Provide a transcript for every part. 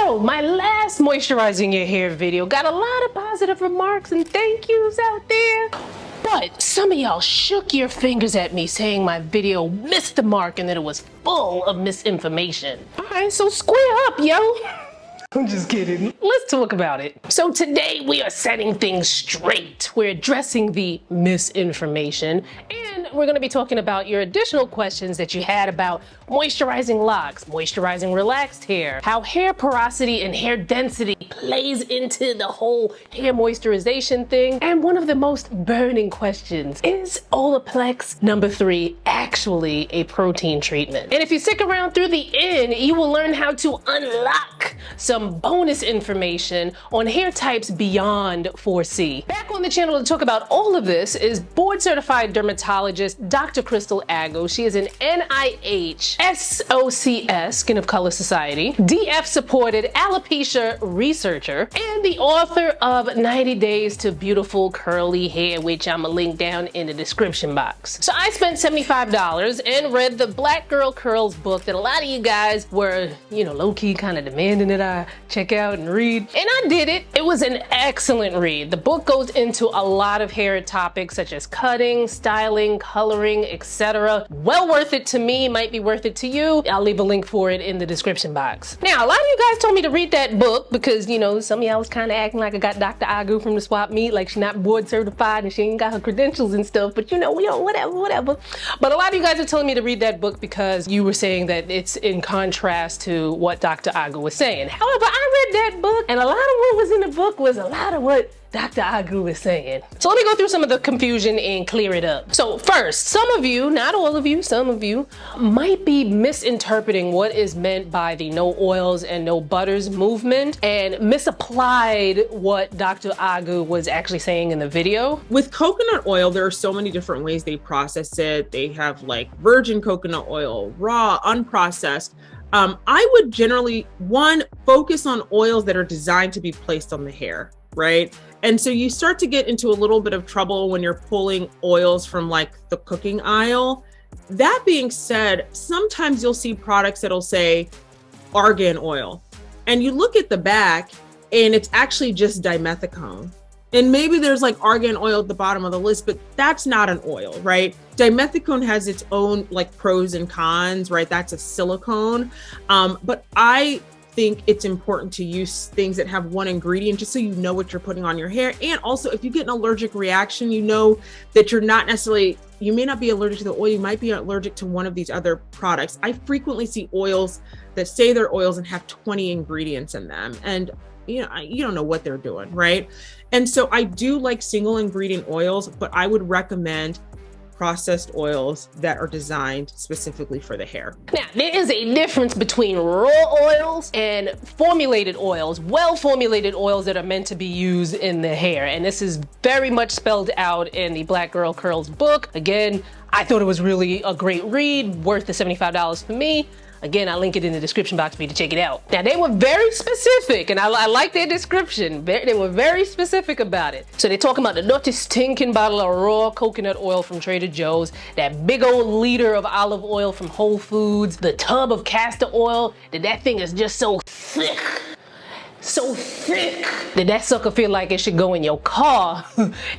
So my last moisturizing your hair video got a lot of positive remarks and thank yous out there. But some of y'all shook your fingers at me saying my video missed the mark and that it was full of misinformation. Alright, so square up, yo. I'm just kidding. Let's talk about it. So today we are setting things straight. We're addressing the misinformation and we're going to be talking about your additional questions that you had about moisturizing locks, moisturizing relaxed hair, how hair porosity and hair density plays into the whole hair moisturization thing. And one of the most burning questions, is Olaplex No. 3 actually a protein treatment? And if you stick around through the end, you will learn how to unlock some bonus information on hair types beyond 4C. Back on the channel to talk about all of this is board certified dermatologist Dr. Crystal Aguh. She is an NIH SOCS, Skin of Color Society, DF supported alopecia researcher, and the author of 90 Days to Beautiful Curly Hair, which I'm gonna link down in the description box. So I spent $75 and read the Black Girl Curls book that a lot of you guys were, low-key kind of demanding that I check out and read. And I did it. It was an excellent read. The book goes into a lot of hair topics such as cutting, styling, coloring, etc. Well worth it to me, might be worth it to you. I'll leave a link for it in the description box. Now, a lot of you guys told me to read that book because, some of y'all was kind of acting like I got Dr. Aguh from the swap meet, like she's not board certified and she ain't got her credentials and stuff, but whatever. But a lot of you guys are telling me to read that book because you were saying that it's in contrast to what Dr. Aguh was saying. However, I read that book and a lot of what was in the book was a lot of what Dr. Aguh is saying. So let me go through some of the confusion and clear it up. So first, some of you, not all of you, some of you might be misinterpreting what is meant by the no oils and no butters movement and misapplied what Dr. Aguh was actually saying in the video. With coconut oil, there are so many different ways they process it. They have like virgin coconut oil, raw, unprocessed. I would generally, focus on oils that are designed to be placed on the hair, right? And so you start to get into a little bit of trouble when you're pulling oils from like the cooking aisle. That being said, sometimes you'll see products that'll say argan oil, and you look at the back and it's actually just dimethicone. And maybe there's like argan oil at the bottom of the list, but that's not an oil, right? Dimethicone has its own like pros and cons, right? That's a silicone. But I think it's important to use things that have one ingredient just so you know what you're putting on your hair. And also if you get an allergic reaction, you know that you're not necessarily, you may not be allergic to the oil, you might be allergic to one of these other products. I frequently see oils that say they're oils and have 20 ingredients in them. And you don't know what they're doing, right? And so I do like single ingredient oils, but I would recommend processed oils that are designed specifically for the hair. Now, there is a difference between raw oils and formulated oils, well-formulated oils that are meant to be used in the hair. And this is very much spelled out in the Black Girl Curls book. Again, I thought it was really a great read, worth the $75 for me. Again, I'll link it in the description box for you to check it out. Now, they were very specific, and I like their description. They were very specific about it. So they're talking about the dirty stinking bottle of raw coconut oil from Trader Joe's, that big old liter of olive oil from Whole Foods, the tub of castor oil, that thing is just so thick that sucker feel like it should go in your car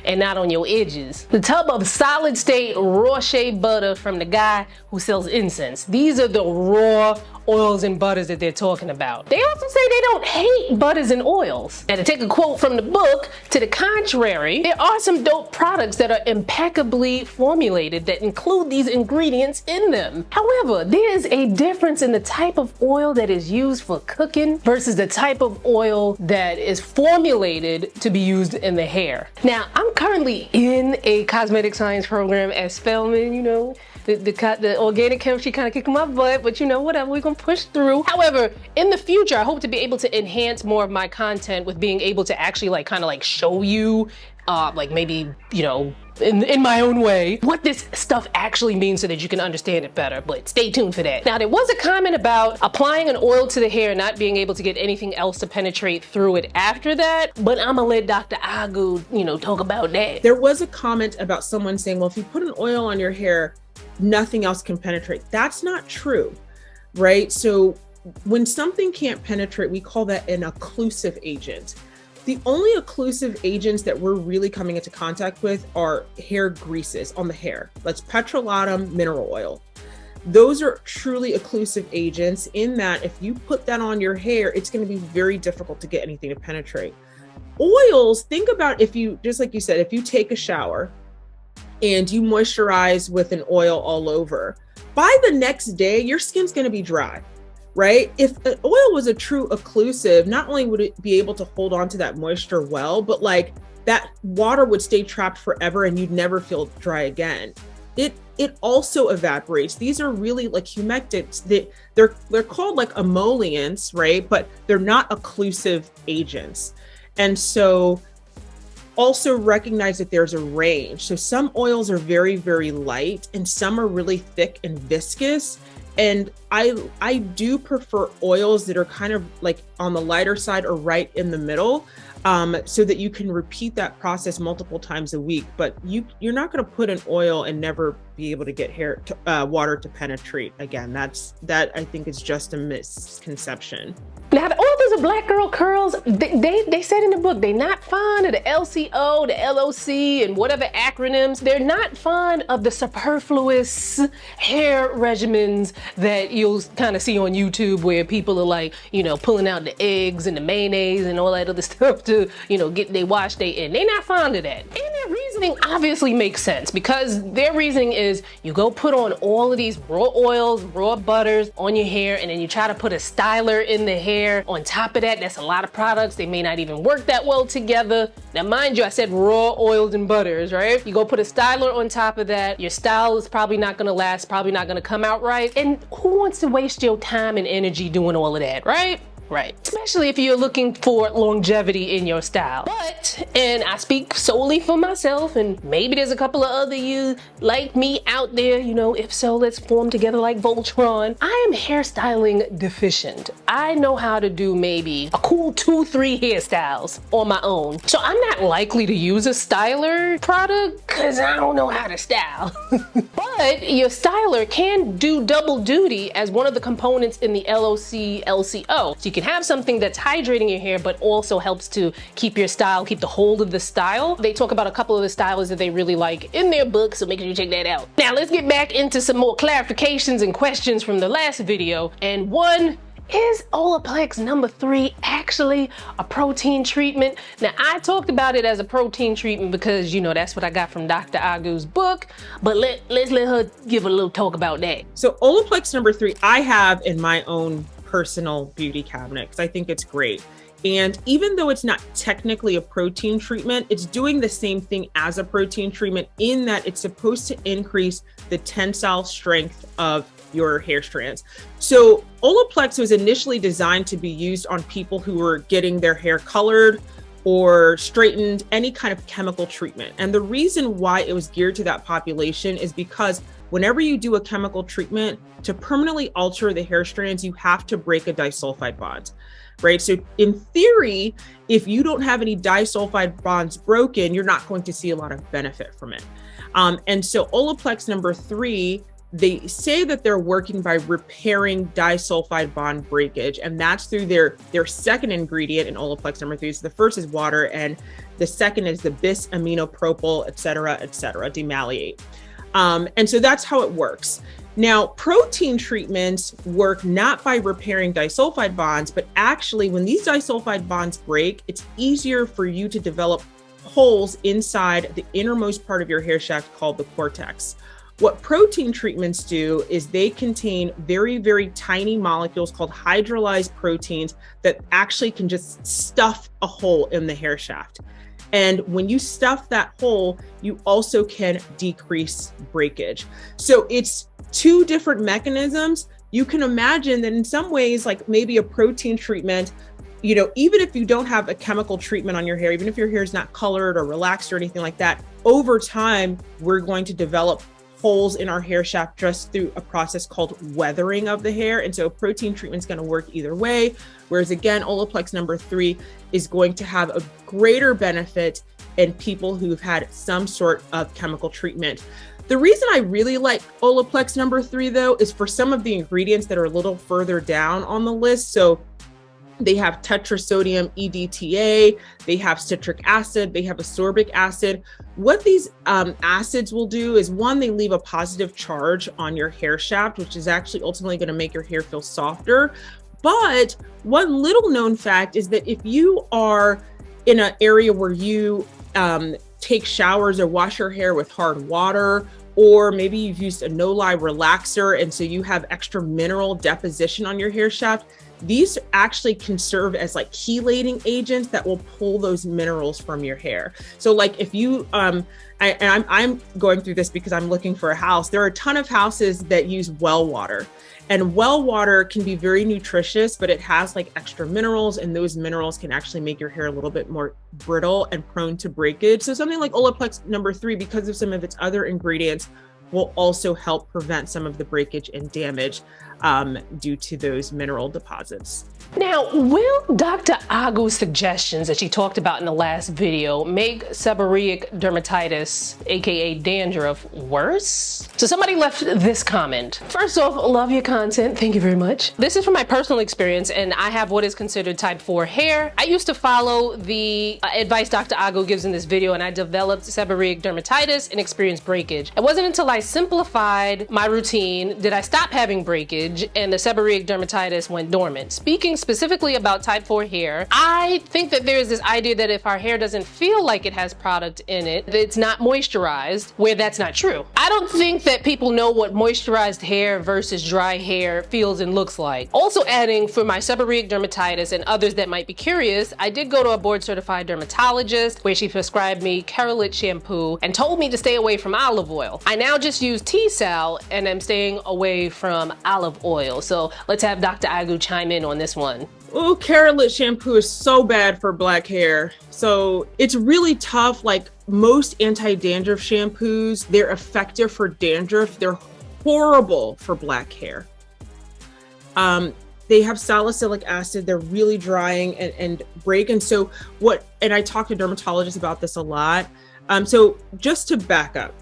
and not on your edges. The tub of solid state raw shea butter from the guy who sells incense. These are the raw oils and butters that they're talking about. They also say they don't hate butters and oils. And to take a quote from the book, to the contrary, there are some dope products that are impeccably formulated that include these ingredients in them. However, there is a difference in the type of oil that is used for cooking versus the type of oil that is formulated to be used in the hair. Now, I'm currently in a cosmetic science program at Spelman, the organic chemistry kind of kicking my butt, but whatever, we're gonna push through. However, in the future, I hope to be able to enhance more of my content with being able to actually show you, maybe, in my own way, what this stuff actually means so that you can understand it better, but stay tuned for that. Now, there was a comment about applying an oil to the hair, not being able to get anything else to penetrate through it after that, but I'm gonna let Dr. Aguh, talk about that. There was a comment about someone saying, well, if you put an oil on your hair, nothing else can penetrate. That's not true, right? So when something can't penetrate, we call that an occlusive agent. The only occlusive agents that we're really coming into contact with are hair greases on the hair. That's petrolatum mineral oil. Those are truly occlusive agents in that if you put that on your hair, it's going to be very difficult to get anything to penetrate. Oils, think about if you, just like you said, if you take a shower and you moisturize with an oil all over, by the next day, your skin's going to be dry, right? If an oil was a true occlusive, not only would it be able to hold on to that moisture well, but like that water would stay trapped forever and you'd never feel dry again. It also evaporates. These are really like humectants. They're called like emollients, right? But they're not occlusive agents. And so also recognize that there's a range. So some oils are very, very light and some are really thick and viscous. And I do prefer oils that are kind of like on the lighter side or right in the middle, so that you can repeat that process multiple times a week. But you're not going to put an oil and never be able to get water to penetrate again. That I think is just a misconception. Now, the authors of Black Girl Curls, they said in the book, they're not fond of the LCO, the LOC, and whatever acronyms. They're not fond of the superfluous hair regimens that you'll kind of see on YouTube where people are like, you know, pulling out the eggs and the mayonnaise and all that other stuff to, you know, they wash they in. They're not fond of that. And their reasoning obviously makes sense because their reasoning is you go put on all of these raw oils, raw butters on your hair, and then you try to put a styler in the hair on top of that. That's a lot of products. They may not even work that well together. Now, mind you, I said raw oils and butters, right? You go put a styler on top of that. Your style is probably not going to last, probably not going to come out right. And who wants to waste your time and energy doing all of that, right? Right. Especially if you're looking for longevity in your style. But, and I speak solely for myself, and maybe there's a couple of other you like me out there, you know, if so, let's form together like Voltron. I am hairstyling deficient. I know how to do maybe a cool 2-3 hairstyles on my own. So I'm not likely to use a styler product because I don't know how to style. But your styler can do double duty as one of the components in the LOC, LCO. So you can have something that's hydrating your hair but also helps to keep your style, keep the hold of the style. They talk about a couple of the styles that they really like in their book, so make sure you check that out. Now let's get back into some more clarifications and questions from the last video. And one, is Olaplex No. 3 actually a protein treatment? Now, I talked about it as a protein treatment because, you know, that's what I got from Dr. Aguh's book, but let's let her give a little talk about that. So Olaplex No. 3, I have in my own personal beauty cabinet because I think it's great. And even though it's not technically a protein treatment, it's doing the same thing as a protein treatment in that it's supposed to increase the tensile strength of your hair strands. So Olaplex was initially designed to be used on people who were getting their hair colored or straightened, any kind of chemical treatment. And the reason why it was geared to that population is because whenever you do a chemical treatment, to permanently alter the hair strands, you have to break a disulfide bond, right? So in theory, if you don't have any disulfide bonds broken, you're not going to see a lot of benefit from it. And so Olaplex No. 3, they say that they're working by repairing disulfide bond breakage, and that's through their second ingredient in Olaplex No. 3. So the first is water, and the second is the bis-aminopropyl, et cetera, demaliate. And so that's how it works. Now, protein treatments work not by repairing disulfide bonds, but actually when these disulfide bonds break, it's easier for you to develop holes inside the innermost part of your hair shaft called the cortex. What protein treatments do is they contain very, very tiny molecules called hydrolyzed proteins that actually can just stuff a hole in the hair shaft. And when you stuff that hole, you also can decrease breakage. So it's two different mechanisms. You can imagine that in some ways, like maybe a protein treatment, you know, even if you don't have a chemical treatment on your hair, even if your hair is not colored or relaxed or anything like that, over time, we're going to develop holes in our hair shaft just through a process called weathering of the hair. And so protein treatment is going to work either way. Whereas again, Olaplex No. 3 is going to have a greater benefit in people who've had some sort of chemical treatment. The reason I really like Olaplex No. 3 though is for some of the ingredients that are a little further down on the list. So they have tetrasodium EDTA, they have citric acid, they have ascorbic acid. What these acids will do is, one, they leave a positive charge on your hair shaft, which is actually ultimately going to make your hair feel softer. But one little known fact is that if you are in an area where you take showers or wash your hair with hard water, or maybe you've used a no-lye relaxer and so you have extra mineral deposition on your hair shaft, these actually can serve as like chelating agents that will pull those minerals from your hair. So like if you, I'm going through this because I'm looking for a house. There are a ton of houses that use well water, and well water can be very nutritious, but it has like extra minerals, and those minerals can actually make your hair a little bit more brittle and prone to breakage. So something like Olaplex No. 3, because of some of its other ingredients, will also help prevent some of the breakage and damage due to those mineral deposits. Now, will Dr. Aguh's suggestions that she talked about in the last video make seborrheic dermatitis, aka dandruff, worse? So somebody left this comment. First off, love your content. Thank you very much. This is from my personal experience, and I have what is considered type 4 hair. I used to follow the advice Dr. Aguh gives in this video, and I developed seborrheic dermatitis and experienced breakage. It wasn't until I simplified my routine did I stop having breakage and the seborrheic dermatitis went dormant. Speaking specifically about type 4 hair, I think that there's this idea that if our hair doesn't feel like it has product in it, that it's not moisturized, where that's not true. I don't think that people know what moisturized hair versus dry hair feels and looks like. Also adding, for my seborrheic dermatitis and others that might be curious, I did go to a board certified dermatologist where she prescribed me Keralite shampoo and told me to stay away from olive oil. I now just use T-Sal and I'm staying away from olive oil. So let's have Dr. Aguh chime in on this one. Oh, Keralite shampoo is so bad for black hair. So it's really tough. Like most anti-dandruff shampoos, they're effective for dandruff. They're horrible for black hair. They have salicylic acid. They're really drying and break. And so and I talk to dermatologists about this a lot. So just to back up,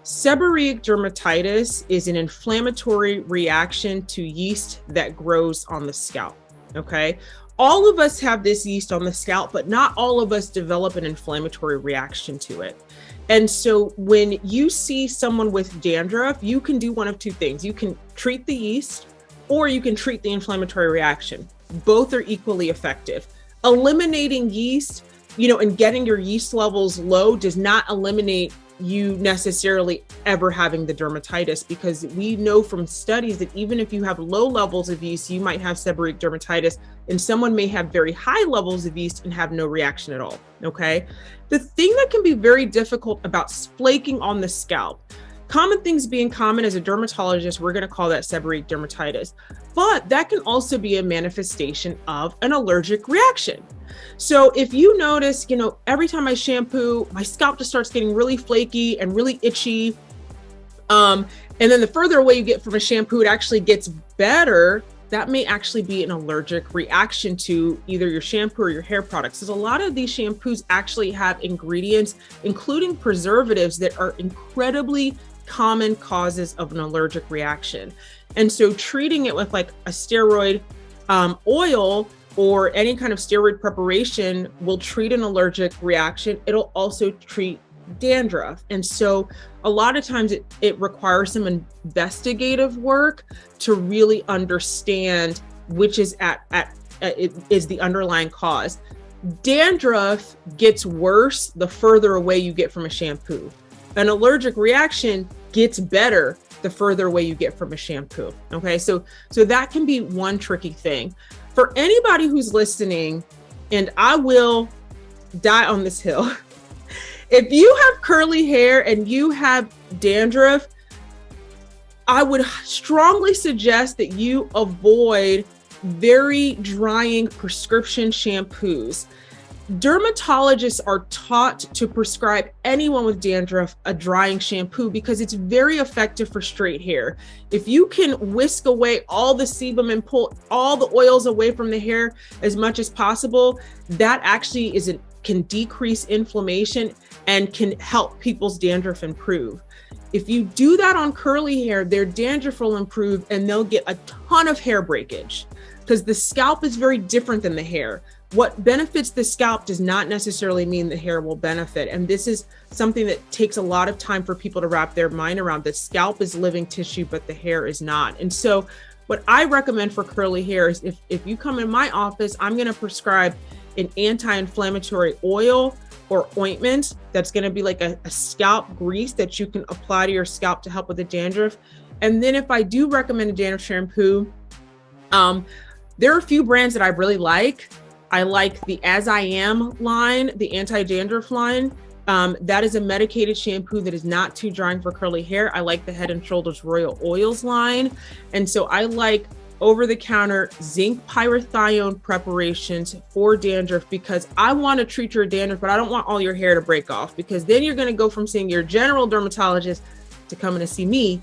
seborrheic dermatitis is an inflammatory reaction to yeast that grows on the scalp, okay? All of us have this yeast on the scalp, but not all of us develop an inflammatory reaction to it. And so when you see someone with dandruff, you can do one of two things. You can treat the yeast or you can treat the inflammatory reaction. Both are equally effective. Eliminating yeast, and getting your yeast levels low does not eliminate you necessarily ever having the dermatitis, because we know from studies that even if you have low levels of yeast, you might have seborrheic dermatitis, and someone may have very high levels of yeast and have no reaction at all, okay? The thing that can be very difficult about flaking on the scalp, common things being common, as a dermatologist, we're gonna call that seborrheic dermatitis, but that can also be a manifestation of an allergic reaction. So if you notice, every time I shampoo, my scalp just starts getting really flaky and really itchy. And then the further away you get from a shampoo, it actually gets better. That may actually be an allergic reaction to either your shampoo or your hair products. Because a lot of these shampoos actually have ingredients, including preservatives, that are incredibly common causes of an allergic reaction. And so treating it with like a steroid oil or any kind of steroid preparation will treat an allergic reaction. It'll also treat dandruff. And so a lot of times it requires some investigative work to really understand which is is the underlying cause. Dandruff gets worse the further away you get from a shampoo. An allergic reaction gets better the further away you get from a shampoo. Okay, so that can be one tricky thing. For anybody who's listening, and I will die on this hill, if you have curly hair and you have dandruff, I would strongly suggest that you avoid very drying prescription shampoos. Dermatologists are taught to prescribe anyone with dandruff a drying shampoo because it's very effective for straight hair. If you can whisk away all the sebum and pull all the oils away from the hair as much as possible, that actually is an can decrease inflammation and can help people's dandruff improve. If you do that on curly hair, their dandruff will improve and they'll get a ton of hair breakage, because the scalp is very different than the hair. What benefits the scalp does not necessarily mean the hair will benefit. And this is something that takes a lot of time for people to wrap their mind around. The scalp is living tissue, but the hair is not. And so what I recommend for curly hair is if you come in my office, I'm going to prescribe an anti-inflammatory oil or ointment that's going to be like a scalp grease that you can apply to your scalp to help with the dandruff. And then if I do recommend a dandruff shampoo, there are a few brands that I really like. I like the As I Am line, the anti-dandruff line. That is a medicated shampoo that is not too drying for curly hair. I like the Head and Shoulders Royal Oils line. And so I like over-the-counter zinc pyrithione preparations for dandruff, because I want to treat your dandruff, but I don't want all your hair to break off, because then you're going to go from seeing your general dermatologist to coming to see me.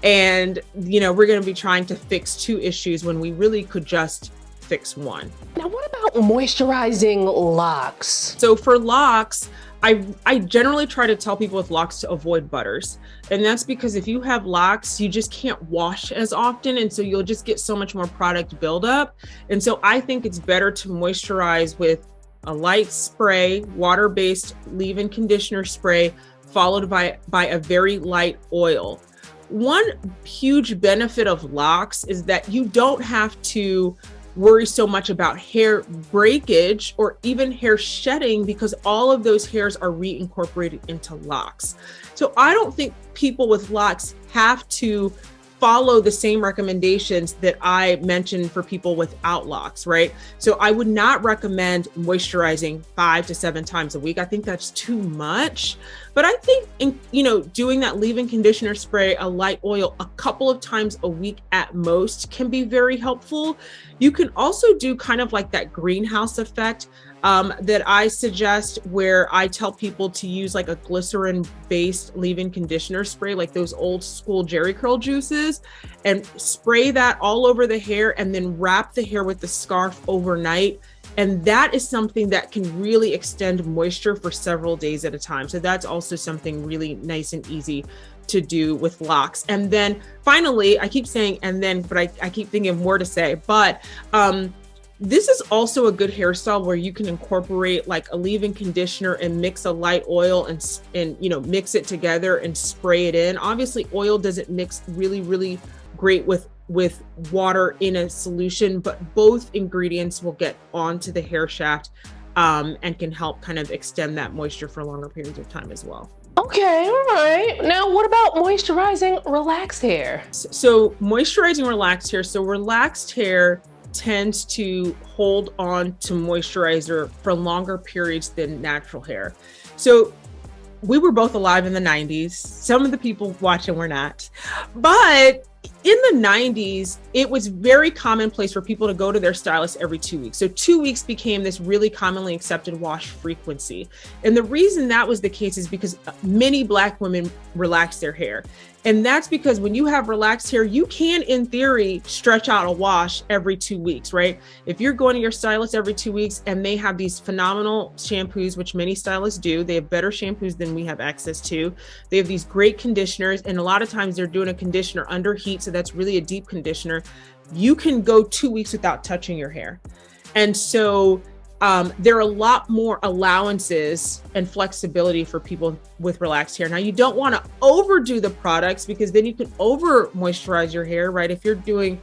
And, you know, we're going to be trying to fix two issues when we really could just fix one. Now, what about moisturizing locks? So for locks, I generally try to tell people with locks to avoid butters. And that's because if you have locks, you just can't wash as often. And so you'll just get so much more product buildup. And so I think it's better to moisturize with a light spray, water-based leave-in conditioner spray, followed by a very light oil. One huge benefit of locks is that you don't have to worry so much about hair breakage or even hair shedding, because all of those hairs are reincorporated into locks. So I don't think people with locks have to follow the same recommendations that I mentioned for people without locks, right? So I would not recommend moisturizing 5 to 7 times a week. I think that's too much. But I think, doing that leave-in conditioner spray, a light oil, a couple of times a week at most can be very helpful. You can also do kind of like that greenhouse effect that I suggest, where I tell people to use like a glycerin-based leave-in conditioner spray, like those old school Jerry curl juices, and spray that all over the hair and then wrap the hair with the scarf overnight. And that is something that can really extend moisture for several days at a time. So that's also something really nice and easy to do with locks. And then finally, I keep saying and then, but I keep thinking of more to say, but this is also a good hairstyle where you can incorporate like a leave-in conditioner and mix a light oil and mix it together and spray it in. Obviously, oil doesn't mix really great with water in a solution, but both ingredients will get onto the hair shaft and can help kind of extend that moisture for longer periods of time as well. Okay, all right. Now, what about moisturizing relaxed hair? So moisturizing relaxed hair. So relaxed hair tends to hold on to moisturizer for longer periods than natural hair. So we were both alive in the 90s. Some of the people watching were not. But in the 90s, it was very commonplace for people to go to their stylist every 2 weeks. So 2 weeks became this really commonly accepted wash frequency. And the reason that was the case is because many Black women relaxed their hair. And that's because when you have relaxed hair, you can, in theory, stretch out a wash every 2 weeks, right? If you're going to your stylist every 2 weeks and they have these phenomenal shampoos, which many stylists do, they have better shampoos than we have access to. They have these great conditioners, and a lot of times they're doing a conditioner under heat, so that's really a deep conditioner. You can go 2 weeks without touching your hair. And so there are a lot more allowances and flexibility for people with relaxed hair. Now, you don't want to overdo the products, because then you can over moisturize your hair, right? If you're doing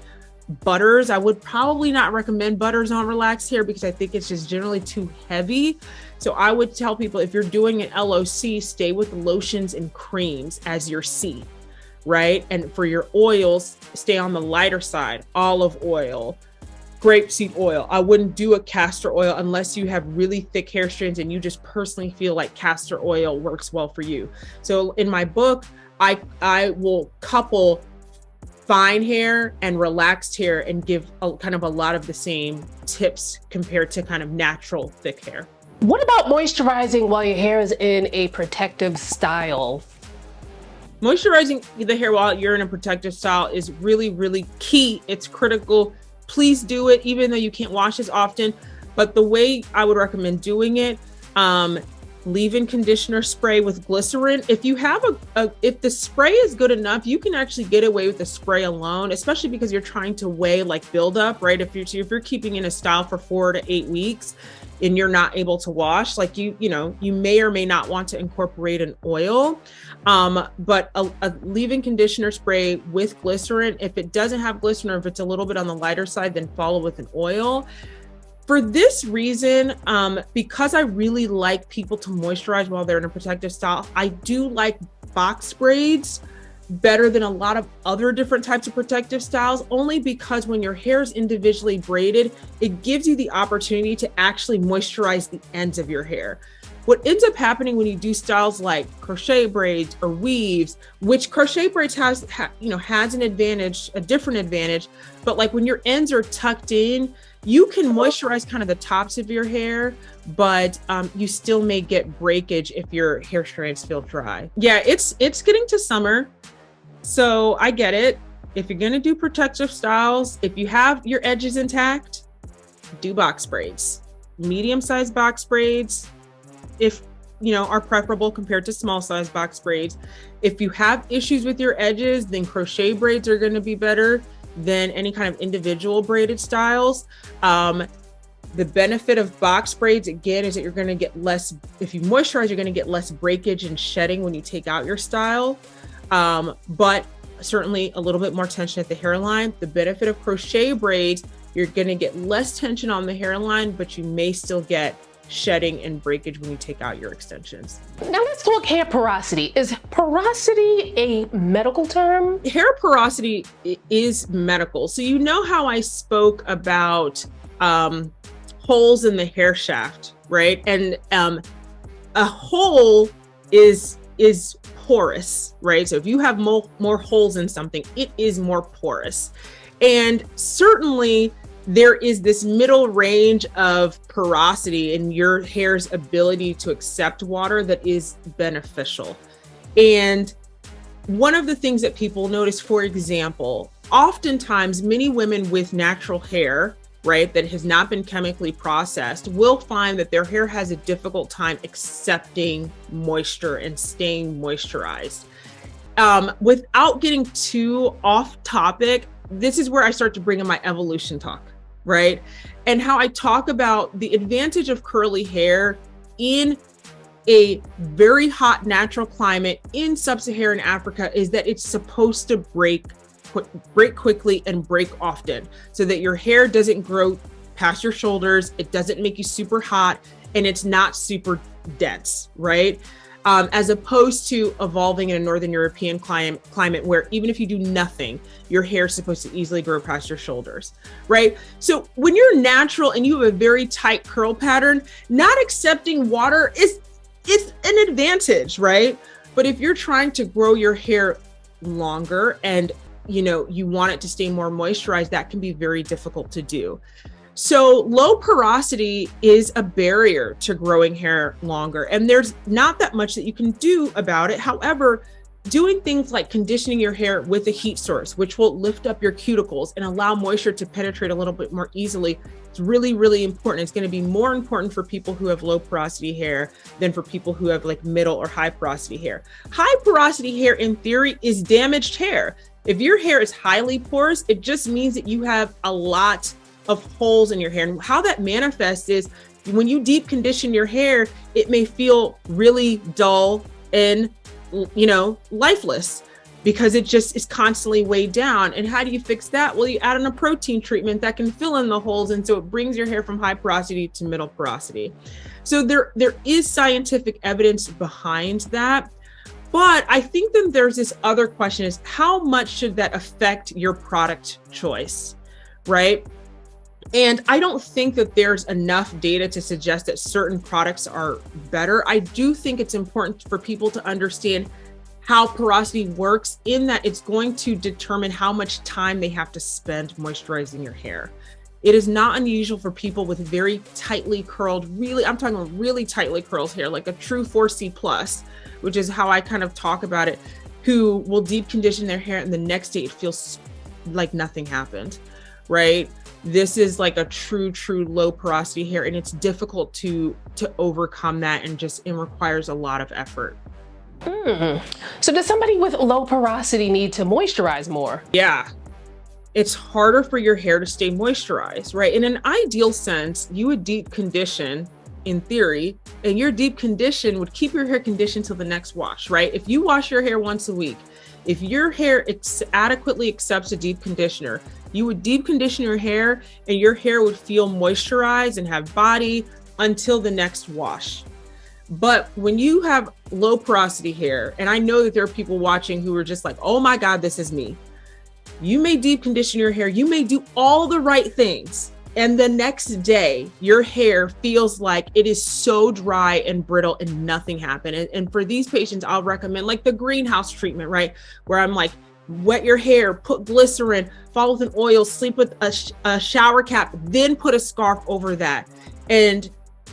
butters, I would probably not recommend butters on relaxed hair, because I think it's just generally too heavy. So I would tell people, if you're doing an LOC, stay with lotions and creams as your C, right? And for your oils, stay on the lighter side, olive oil, grapeseed oil. I wouldn't do a castor oil unless you have really thick hair strands and you just personally feel like castor oil works well for you. So in my book, I will couple fine hair and relaxed hair and give kind of a lot of the same tips compared to kind of natural thick hair. What about moisturizing while your hair is in a protective style? Moisturizing the hair while you're in a protective style is really key. It's critical. Please do it, even though you can't wash as often. But the way I would recommend doing it, Leave-in conditioner spray with glycerin. If you have if the spray is good enough, you can actually get away with the spray alone, especially because you're trying to weigh like buildup, right? If you're keeping in a style for 4 to 8 weeks and you're not able to wash, like you may or may not want to incorporate an oil. But a leave-in conditioner spray with glycerin, if it doesn't have glycerin, or if it's a little bit on the lighter side, then follow with an oil. For this reason, because I really like people to moisturize while they're in a protective style, I do like box braids better than a lot of other different types of protective styles, only because when your hair is individually braided, it gives you the opportunity to actually moisturize the ends of your hair. What ends up happening when you do styles like crochet braids or weaves, which crochet braids has an advantage, a different advantage, but like when your ends are tucked in, you can moisturize kind of the tops of your hair, but you still may get breakage if your hair strands feel dry. Yeah, it's getting to summer, so I get it. If you're gonna do protective styles, if you have your edges intact, do box braids. Medium-sized box braids, if are preferable compared to small-sized box braids. If you have issues with your edges, then crochet braids are going to be better than any kind of individual braided styles. The benefit of box braids, again, is that you're going to get less, if you moisturize, you're going to get less breakage and shedding when you take out your style. But certainly a little bit more tension at the hairline. The benefit of crochet braids, you're going to get less tension on the hairline, but you may still get shedding and breakage when you take out your extensions. Now let's talk hair porosity. Is porosity a medical term? Hair porosity is medical. So you know how I spoke about holes in the hair shaft, right? And a hole is porous, right? So if you have more holes in something, it is more porous. And certainly there is this middle range of porosity in your hair's ability to accept water that is beneficial. And one of the things that people notice, for example, oftentimes many women with natural hair, right, that has not been chemically processed, will find that their hair has a difficult time accepting moisture and staying moisturized. Without getting too off topic, this is where I start to bring in my evolution talk, right? And how I talk about the advantage of curly hair in a very hot natural climate in sub-Saharan Africa is that it's supposed to break quickly and break often, so that your hair doesn't grow past your shoulders, it doesn't make you super hot, and it's not super dense, right? As opposed to evolving in a Northern European climate where even if you do nothing, your hair is supposed to easily grow past your shoulders, right? So when you're natural and you have a very tight curl pattern, not accepting water is an advantage, right? But if you're trying to grow your hair longer and you want it to stay more moisturized, that can be very difficult to do. So low porosity is a barrier to growing hair longer, and there's not that much that you can do about it. However, doing things like conditioning your hair with a heat source, which will lift up your cuticles and allow moisture to penetrate a little bit more easily, it's really, really important. It's going to be more important for people who have low porosity hair than for people who have like middle or high porosity hair. High porosity hair, in theory, is damaged hair. If your hair is highly porous, it just means that you have a lot of holes in your hair. And how that manifests is when you deep condition your hair, it may feel really dull and lifeless because it just is constantly weighed down. And how do you fix that? Well, you add in a protein treatment that can fill in the holes, and so it brings your hair from high porosity to middle porosity. So there is scientific evidence behind that. But I think then there's this other question, is how much should that affect your product choice, right? And I don't think that there's enough data to suggest that certain products are better. I do think it's important for people to understand how porosity works, in that it's going to determine how much time they have to spend moisturizing your hair. It is not unusual for people with very tightly curled, I'm talking really tightly curled hair, like a true 4C plus, which is how I kind of talk about it, who will deep condition their hair and the next day it feels like nothing happened, right? this is like a true low porosity hair, and it's difficult to overcome that, and it requires a lot of effort. So does somebody with low porosity need to moisturize more? Yeah. It's harder for your hair to stay moisturized, right? In an ideal sense, you would deep condition in theory, and your deep condition would keep your hair conditioned till the next wash, right? If you wash your hair once a week, if your hair adequately accepts a deep conditioner, you would deep condition your hair and your hair would feel moisturized and have body until the next wash. But when you have low porosity hair, and I know that there are people watching who are just like, oh my God, this is me. You may deep condition your hair, you may do all the right things, and the next day your hair feels like it is so dry and brittle and nothing happened. And for these patients, I'll recommend like the greenhouse treatment, right? Where I'm like, wet your hair, put glycerin, follow with an oil, sleep with a shower cap, then put a scarf over that. And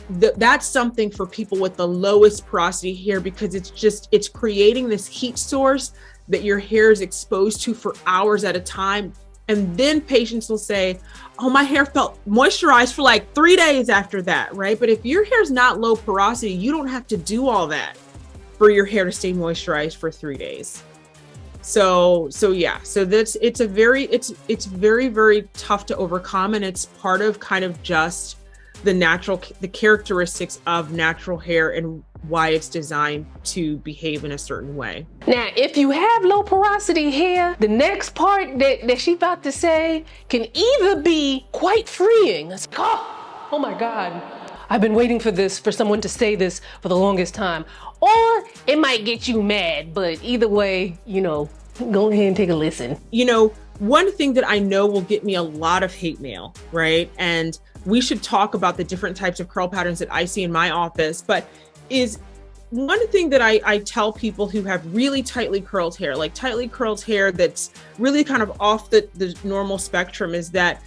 that's something for people with the lowest porosity hair, because it's creating this heat source that your hair is exposed to for hours at a time. And then patients will say, oh, my hair felt moisturized for like 3 days after that, right? But if your hair's not low porosity, you don't have to do all that for your hair to stay moisturized for 3 days. So yeah, so it's very, very tough to overcome. And it's part of kind of just the characteristics of natural hair and why it's designed to behave in a certain way. Now, if you have low porosity hair, the next part that she about to say can either be quite freeing. It's like, oh my God, I've been waiting for someone to say this for the longest time. Or it might get you mad, but either way, go ahead and take a listen. One thing that I know will get me a lot of hate mail, right? And we should talk about the different types of curl patterns that I see in my office, but is one thing that I tell people who have really tightly curled hair, like tightly curled hair that's really kind of off the normal spectrum, is that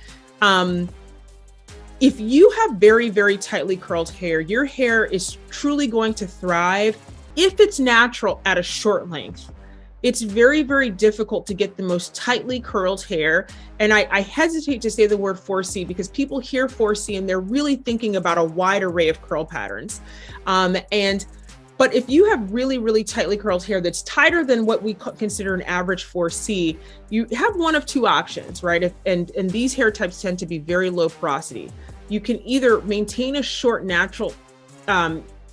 if you have very, very tightly curled hair, your hair is truly going to thrive if it's natural at a short length. It's very, very difficult to get the most tightly curled hair. And I hesitate to say the word 4C because people hear 4C and they're really thinking about a wide array of curl patterns. But if you have really, really tightly curled hair that's tighter than what we consider an average 4C, you have one of two options, right? And these hair types tend to be very low porosity. You can either maintain a short natural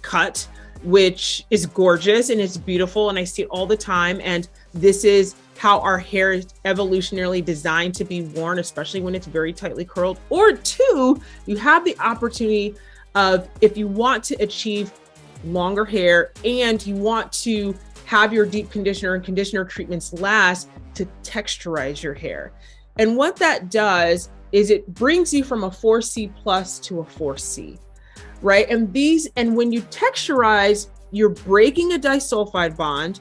cut, which is gorgeous and it's beautiful, and I see it all the time. And this is how our hair is evolutionarily designed to be worn, especially when it's very tightly curled. Or two, you have the opportunity of, if you want to achieve longer hair and you want to have your deep conditioner and conditioner treatments last, to texturize your hair. And what that does is it brings you from a 4C plus to a 4C. Right? And when you texturize, you're breaking a disulfide bond.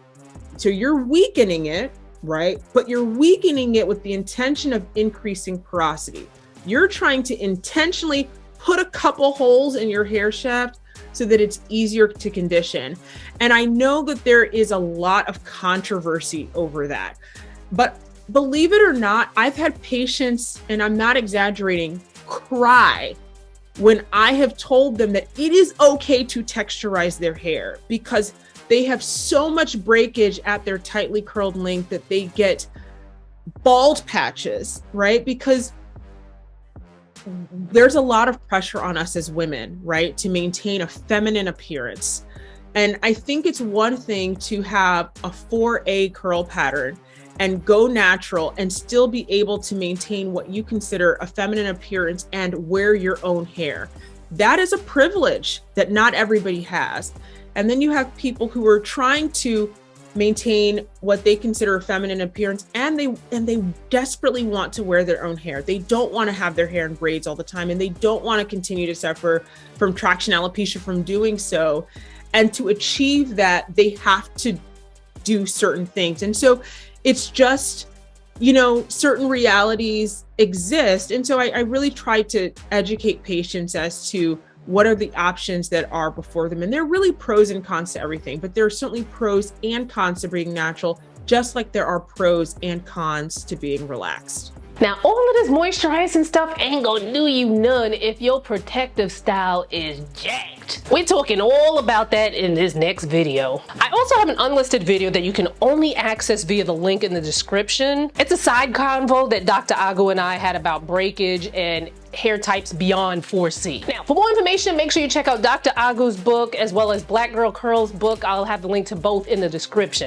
So you're weakening it, right? But you're weakening it with the intention of increasing porosity. You're trying to intentionally put a couple holes in your hair shaft so that it's easier to condition. And I know that there is a lot of controversy over that. But believe it or not, I've had patients, and I'm not exaggerating, cry when I have told them that it is okay to texturize their hair, because they have so much breakage at their tightly curled length that they get bald patches, right? Because there's a lot of pressure on us as women, right, to maintain a feminine appearance. And I think it's one thing to have a 4A curl pattern and go natural and still be able to maintain what you consider a feminine appearance and wear your own hair. That is a privilege that not everybody has. And then you have people who are trying to maintain what they consider a feminine appearance, and they desperately want to wear their own hair. They don't want to have their hair in braids all the time, and they don't want to continue to suffer from traction alopecia from doing so. And to achieve that, they have to do certain things. And so it's just, certain realities exist. And so I really try to educate patients as to what are the options that are before them. And there are really pros and cons to everything, but there are certainly pros and cons to being natural, just like there are pros and cons to being relaxed. Now, all of this moisturizing stuff ain't gonna do you none if your protective style is jacked. We're talking all about that in this next video. I also have an unlisted video that you can only access via the link in the description. It's a side convo that Dr. Aguh and I had about breakage and hair types beyond 4C. Now, for more information, make sure you check out Dr. Aguh's book as well as Black Girl Curl's book. I'll have the link to both in the description.